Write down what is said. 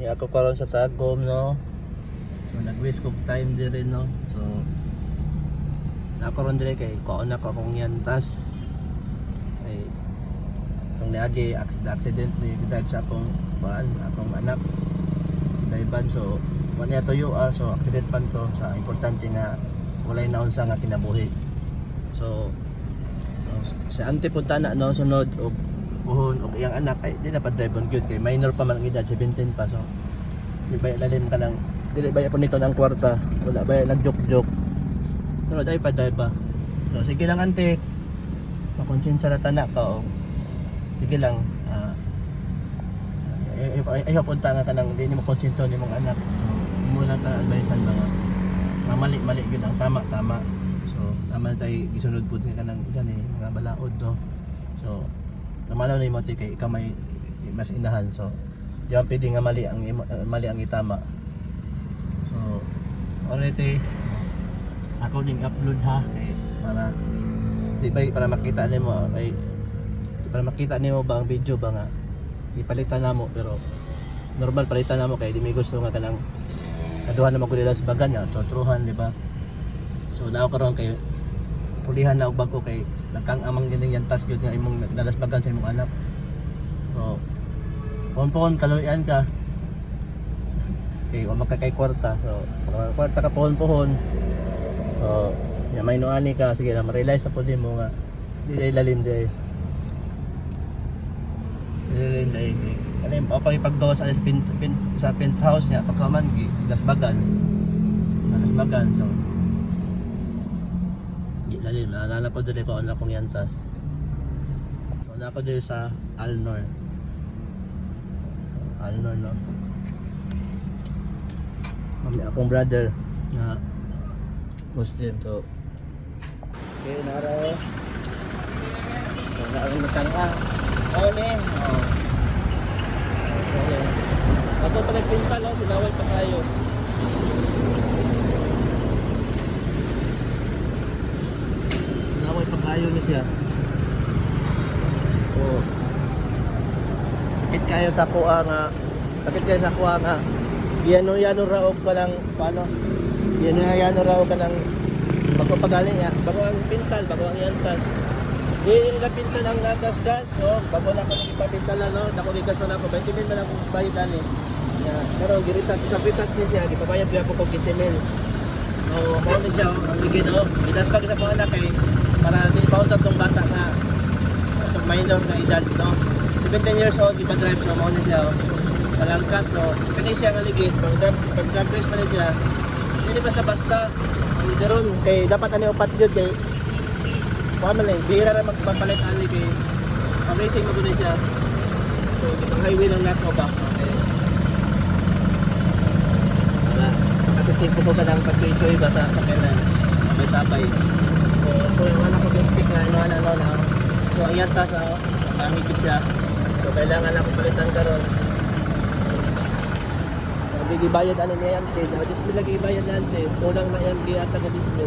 Ni ako karon sa Tagum, no. So nag-waste kog time dire, no. So ako ron dire kay kaon ako akong yantas. Ay tong niagi accident ni drive sa akong akong anak. Daiban so wala tuyo so accident pan to sa importante nga walay naon sa nga kinabuhi. So sa ante punta na no sunod og buhon og iyang anak ay di na pa drive on good kay minor pa man ang edad 17 pa so di ba lalim ka lang dili ba po nito ng kwarta wala ba nagjoke pero dai pa drive ba so sige lang ante makonsensya na tanak ka o sige lang ayaw punta nga kanang di mo konsento ni mong anak so mula ta advicean mga mali gyud ang tama so tama tay gisunod pud ka nang gani mga balaod no so namanaw na mo kay ikaw may mas inahan so di ang pwede nga mali ang itama so already ako ding upload ha kay para di ba para makita nimo ay para makita nimo ba ang video ba nga ipalitan namo pero normal palitan namo kay di may gusto nga kanang kaduhan na magulila sa bagan nga tutruhan di ba so daw karon kay pulihan na og bago kay nagkang amang gining yantas gyud nga imong nalasbagan sa imong anak so pon kaluyan ka kay wa makakay kwarta so kwarta ka pon so ya may noani ka sige na ma-realize na pud mo nga di lalim di ano pa ipagbawas sa penthouse niya pagkaman lasbagan so di lalim naalala ko dili ko on akong yantas so na ako dili sa Alnor no mami akong brother na Muslim so okay naraw so naarong natanga morning ako pala pintal sinawal pa tayo sinawal pa tayo na siya oh sakit kayo sa kuha nga yano raw ka lang paano yano raw ka lang bago pagaling ya bago ang pintal bago ang yantas di nila pintal ang gas so bago na ako ipapintal no dako gigas na ako 20 mil man ako bayad ani pero girita sa pitas ni siya gipabayad gyud ako kog 15 mil so mao ni siya ang ligid no gidas pa kita mga anak kay para di pa sa tong bata nga tong minor na edad no 17 years old ipa-drive so mao ni siya malangkat no kani siya nga ligid pag drug race pa ni siya hindi pa sa basta diron kay dapat ani upat gyud kay pamali bira ra magpapalit ani kay amazing mo gud siya so itong highway lang nato ba okay wala nakatesting ko ka ng pag-choy ba sa kanan sabay so yung anak ko yung stick na ano na so ayan ta sa pamigit siya so kailangan ako palitan karon bigi bayad ano niya ante, just bilagi bayad ante, kulang na yan giata ka display.